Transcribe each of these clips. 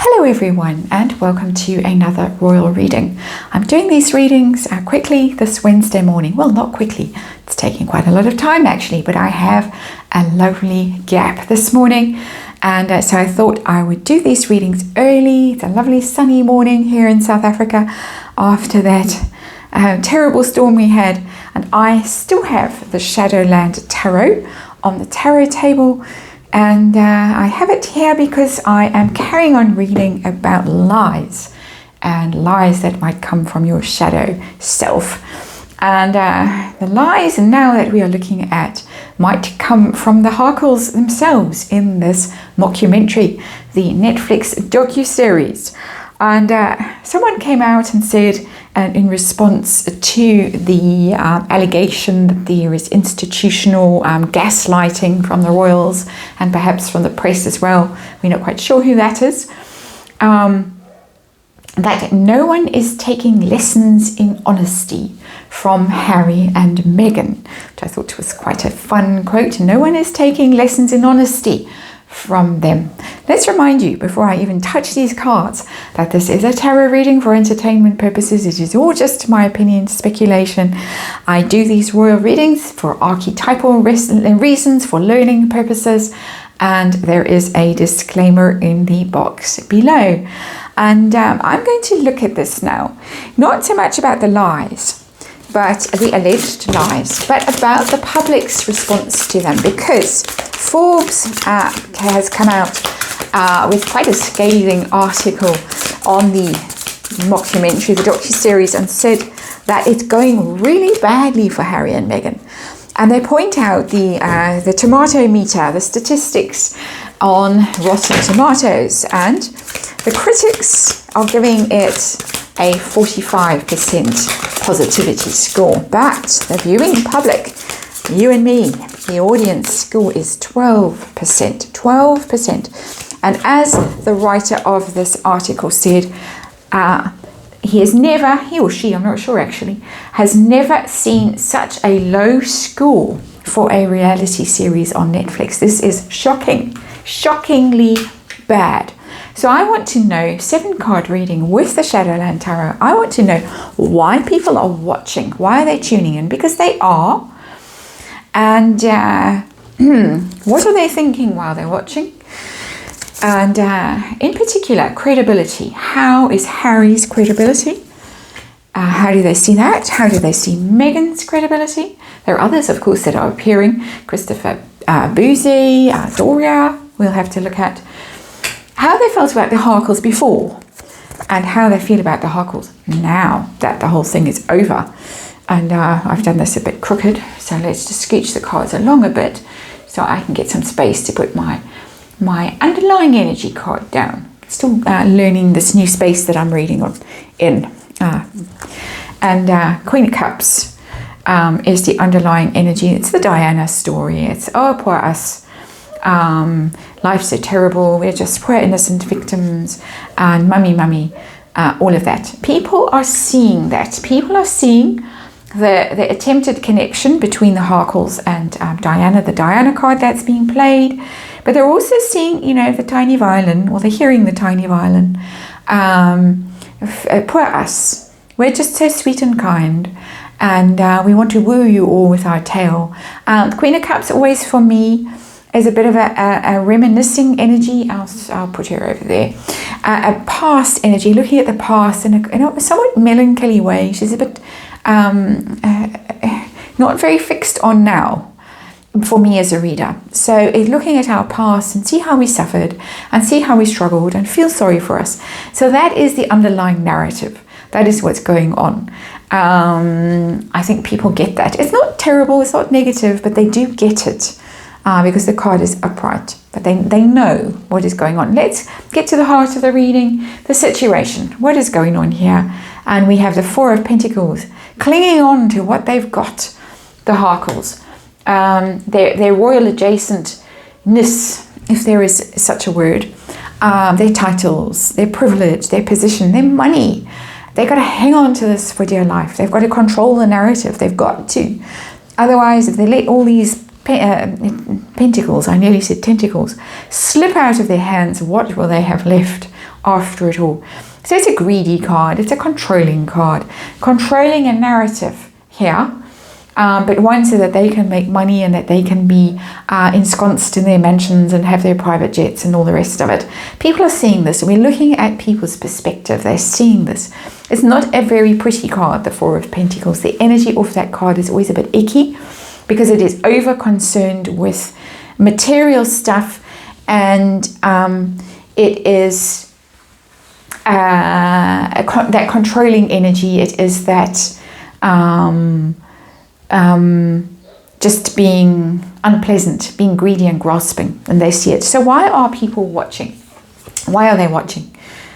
Hello everyone and welcome to another royal reading. I'm doing these readings quickly this Wednesday morning. Well, not quickly, it's taking quite a lot of time actually, but I have a lovely gap this morning and so I thought I would do these readings early. It's a lovely sunny morning here in South Africa after that terrible storm we had, and I still have the Shadowland Tarot on the tarot table. And I have it here because I am carrying on reading about lies and lies that might come from your shadow self. And the lies now that we are looking at might come from the Harkles themselves in this mockumentary, the Netflix docuseries. And someone came out and said, in response to the allegation that there is institutional gaslighting from the royals and perhaps from the press as well, we're not quite sure who that is, that no one is taking lessons in honesty from Harry and Meghan, which I thought was quite a fun quote. No one is taking lessons in honesty from them. Let's remind you, before I even touch these cards, that this is a tarot reading for entertainment purposes. It is all just my opinion, speculation. I do these royal readings for archetypal reasons, for learning purposes, and there is a disclaimer in the box below. And I'm going to look at this now, not so much about the lies, but the alleged lies, but about the public's response to them, because Forbes has come out with quite a scathing article on the mockumentary, the docuseries, and said that it's going really badly for Harry and Meghan. And they point out the tomato meter, the statistics on Rotten Tomatoes, and the critics are giving it a 45% positivity score, but the viewing public, you and me, the audience score is 12%. And as the writer of this article said, he or she, I'm not sure actually, has never seen such a low score for a reality series on Netflix. This is shocking, shockingly bad. So I want to know, 7-card reading with the Shadowland Tarot, I want to know why people are watching. Why are they tuning in? Because they are. And what are they thinking while they're watching? And in particular, credibility. How is Harry's credibility? How do they see that? How do they see Meghan's credibility? There are others, of course, that are appearing. Christopher Boozy, Doria, we'll have to look at. How they felt about the Harkles before and how they feel about the Harkles now that the whole thing is over. And I've done this a bit crooked, so let's just scooch the cards along a bit so I can get some space to put my underlying energy card down. Still learning this new space that I'm reading in. Queen of Cups is the underlying energy. It's the Diana story. It's, oh, poor us. Life's so terrible, we're just poor innocent victims, and mummy, all of that. People are seeing that. People are seeing the attempted connection between the Harkles and Diana, the Diana card that's being played, but they're also seeing, the tiny violin, or they're hearing the tiny violin. Poor us. We're just so sweet and kind, and we want to woo you all with our tale. The Queen of Cups always, for me, is a bit of a reminiscing energy. I'll put her over there. A past energy, looking at the past in a somewhat melancholy way. She's a bit not very fixed on now for me as a reader. So it's looking at our past and see how we suffered and see how we struggled and feel sorry for us. So that is the underlying narrative. That is what's going on. I think people get that. It's not terrible, it's not negative, but they do get it. Because the card is upright, but they know what is going on. Let's get to the heart of the reading, the situation. What is going on here? And we have the 4 of Pentacles clinging on to what they've got, the Harkles. Their royal adjacentness, if there is such a word, their titles, their privilege, their position, their money. They've got to hang on to this for dear life. They've got to control the narrative. They've got to. Otherwise, if they let all these pentacles, I nearly said tentacles, slip out of their hands, what will they have left after it all? So it's a greedy card, it's a controlling card, controlling a narrative here, but one so that they can make money and that they can be ensconced in their mansions and have their private jets and all the rest of it. People are seeing this. We're looking at people's perspective. They're seeing this. It's not a very pretty card, the Four of Pentacles. The energy of that card is always a bit icky because it is over concerned with material stuff, and it is that controlling energy. It is that just being unpleasant, being greedy and grasping, and they see it. So why are people watching? Why are they watching?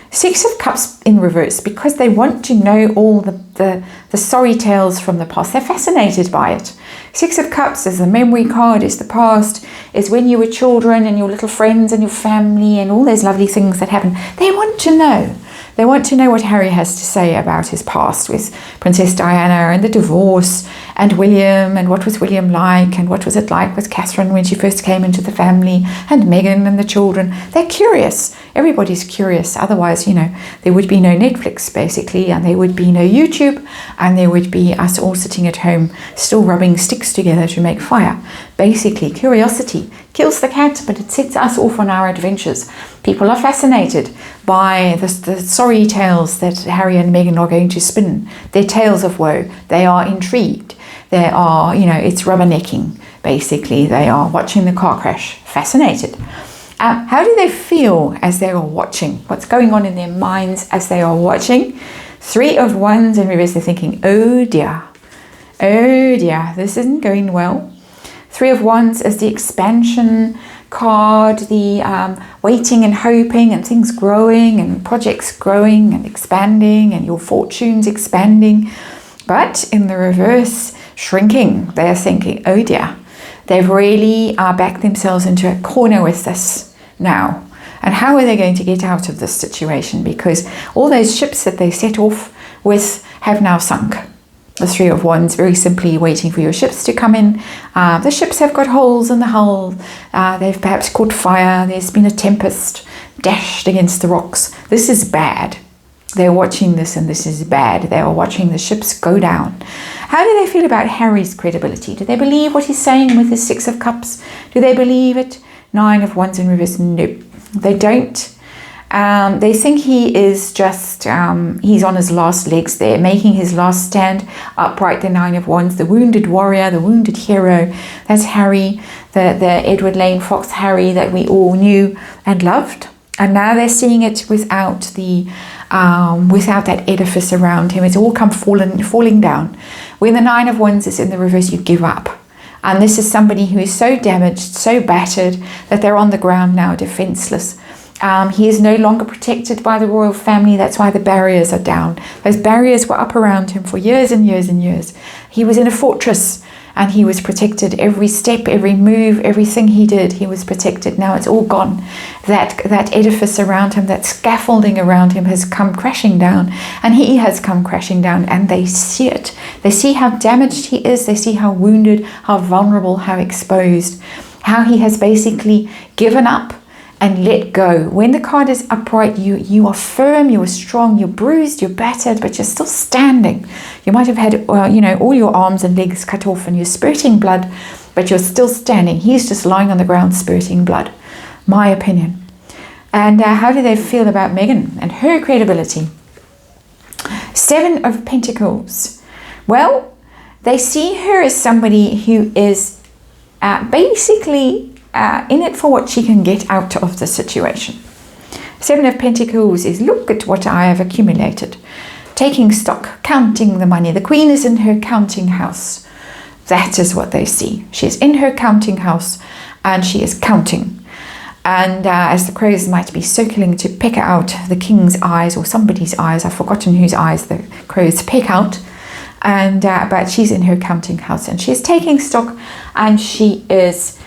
Six of Cups in reverse, because they want to know all the sorry tales from the past. They're fascinated by it. Six of Cups is the memory card, is the past, is when you were children and your little friends and your family and all those lovely things that happen. They want to know. They want to know what Harry has to say about his past with Princess Diana and the divorce and William, and what was William like, and what was it like with Catherine when she first came into the family, and Meghan and the children. They're curious. Everybody's curious. Otherwise, you know, there would be no Netflix basically, and there would be no YouTube, and there would be us all sitting at home still rubbing sticks together to make fire. Basically, curiosity kills the cat, but it sets us off on our adventures. People are fascinated by the sorry tales that Harry and Meghan are going to spin. Their tales of woe. They are intrigued. They are, you know, it's rubbernecking, basically. They are watching the car crash. Fascinated. How do they feel as they are watching? What's going on in their minds as they are watching? Three of Wands in reverse. They're thinking, oh dear, this isn't going well. Three of Wands is the expansion card, the waiting and hoping and things growing and projects growing and expanding and your fortunes expanding. But in the reverse, shrinking. They're thinking, oh dear, they've really backed themselves into a corner with this now. And how are they going to get out of this situation? Because all those ships that they set off with have now sunk. The Three of Wands, very simply waiting for your ships to come in. The ships have got holes in the hull. They've perhaps caught fire. There's been a tempest dashed against the rocks. This is bad. They're watching this, and this is bad. They are watching the ships go down. How do they feel about Harry's credibility? Do they believe what he's saying with his Six of Cups? Do they believe it? Nine of Wands in reverse. Nope, they don't. They think he is just, he's on his last legs there, making his last stand upright. The Nine of Wands, the wounded warrior, the wounded hero. That's Harry, the Edward Lane Fox Harry that we all knew and loved. And now they're seeing it without that edifice around him. It's all come falling down. When the Nine of Wands is in the reverse, you give up. And this is somebody who is so damaged, so battered, that they're on the ground now, defenseless. He is no longer protected by the royal family. That's why the barriers are down. Those barriers were up around him for years and years and years. He was in a fortress, and he was protected. Every step, every move, everything he did, he was protected. Now it's all gone. That edifice around him, that scaffolding around him has come crashing down, and he has come crashing down, and they see it. They see how damaged he is. They see how wounded, how vulnerable, how exposed, how he has basically given up and let go. When the card is upright, you are firm, you are strong, you're bruised, you're battered, but you're still standing. You might have had all your arms and legs cut off and you're spurting blood, but you're still standing. He's just lying on the ground spurting blood. My opinion. And how do they feel about Meghan and her credibility? Seven of Pentacles. Well, they see her as somebody who is basically in it for what she can get out of the situation. Seven of Pentacles is, look at what I have accumulated. Taking stock, counting the money. The Queen is in her counting house. That is what they see. She is in her counting house, and she is counting. And as the crows might be circling to peck out the king's eyes or somebody's eyes, I've forgotten whose eyes the crows peck out. And but she's in her counting house, and she is taking stock, and she is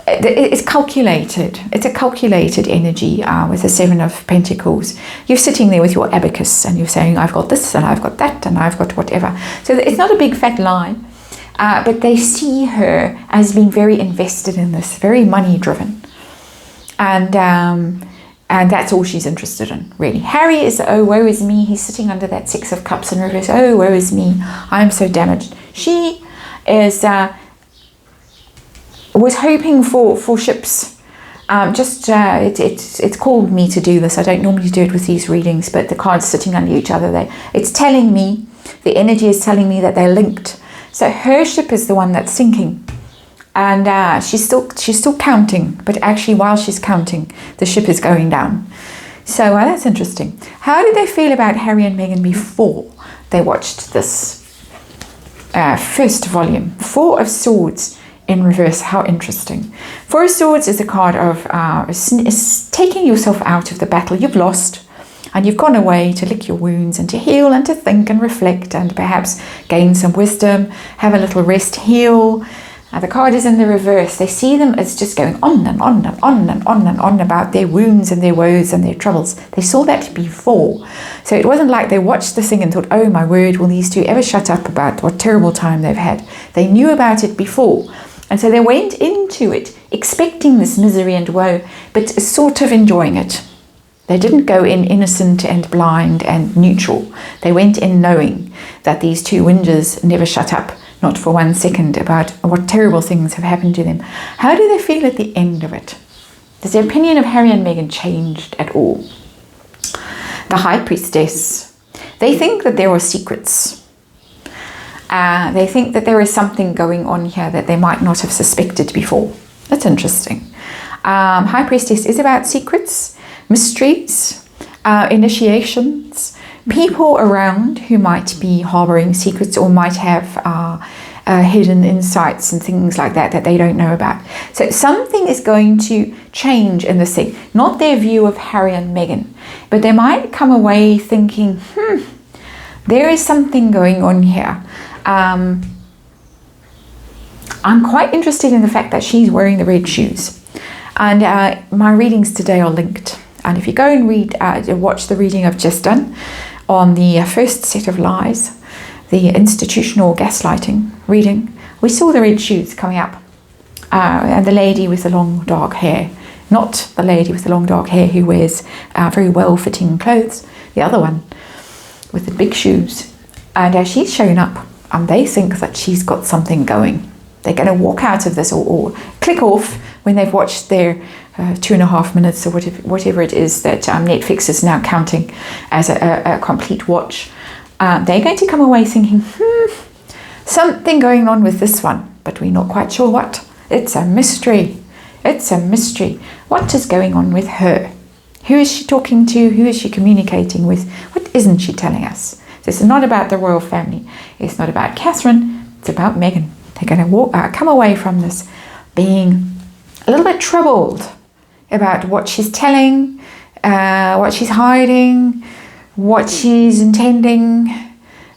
it's calculated. It's a calculated energy with the Seven of Pentacles. You're sitting there with your abacus and you're saying, I've got this and I've got that and I've got whatever. So it's not a big fat lie. but they see her as being very invested in this, very money driven. And that's all she's interested in, really. Harry is, oh, woe is me. He's sitting under that Six of Cups in reverse. Oh, woe is me. I'm so damaged. She is was hoping for ships. It's called me to do this. I don't normally do it with these readings, but the cards sitting under each other, it's telling me, the energy is telling me that they're linked. So her ship is the one that's sinking. And she's still counting, but actually while she's counting, the ship is going down. So that's interesting. How did they feel about Harry and Meghan before they watched this first volume? Four of Swords in reverse. How interesting. Four of Swords is a card of is taking yourself out of the battle. You've lost, and you've gone away to lick your wounds and to heal and to think and reflect and perhaps gain some wisdom, have a little rest, heal. The card is in the reverse. They see them as just going on and on and on and on and on about their wounds and their woes and their troubles. They saw that before. So it wasn't like they watched the thing and thought, oh my word, will these two ever shut up about what terrible time they've had? They knew about it before. And so they went into it expecting this misery and woe, but sort of enjoying it. They didn't go in innocent and blind and neutral. They went in knowing that these two whingers never shut up. Not for 1 second, about what terrible things have happened to them. How do they feel at the end of it? Does their opinion of Harry and Meghan changed at all? The High Priestess. They think that there are secrets. They think that there is something going on here that they might not have suspected before. That's interesting. High Priestess is about secrets, mysteries, initiations, people around who might be harboring secrets or might have hidden insights and things like that that they don't know about. So something is going to change in this thing. Not their view of Harry and Meghan, but they might come away thinking, there is something going on here. I'm quite interested in the fact that she's wearing the red shoes. And my readings today are linked. And if you go and watch the reading I've just done on the first set of lies, the institutional gaslighting reading, we saw the red shoes coming up. And the lady with the long dark hair, not the lady with the long dark hair who wears very well-fitting clothes, the other one with the big shoes. And she's shown up, and they think that she's got something going. They're going to walk out of this or click off when they've watched their 2.5 minutes or whatever it is that Netflix is now counting as a complete watch. They're going to come away thinking, something going on with this one, but we're not quite sure what. It's a mystery. It's a mystery. What is going on with her? Who is she talking to? Who is she communicating with? What isn't she telling us? This is not about the royal family. It's not about Catherine. It's about Meghan. They're going to come away from this being a little bit troubled about what she's telling, what she's hiding, what she's intending,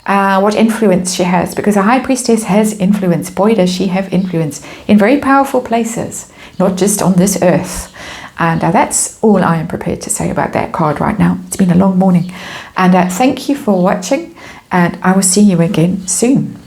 what influence she has. Because a High Priestess has influence. Boy, does she have influence in very powerful places, not just on this earth. And that's all I am prepared to say about that card right now. It's been a long morning. And thank you for watching, and I will see you again soon.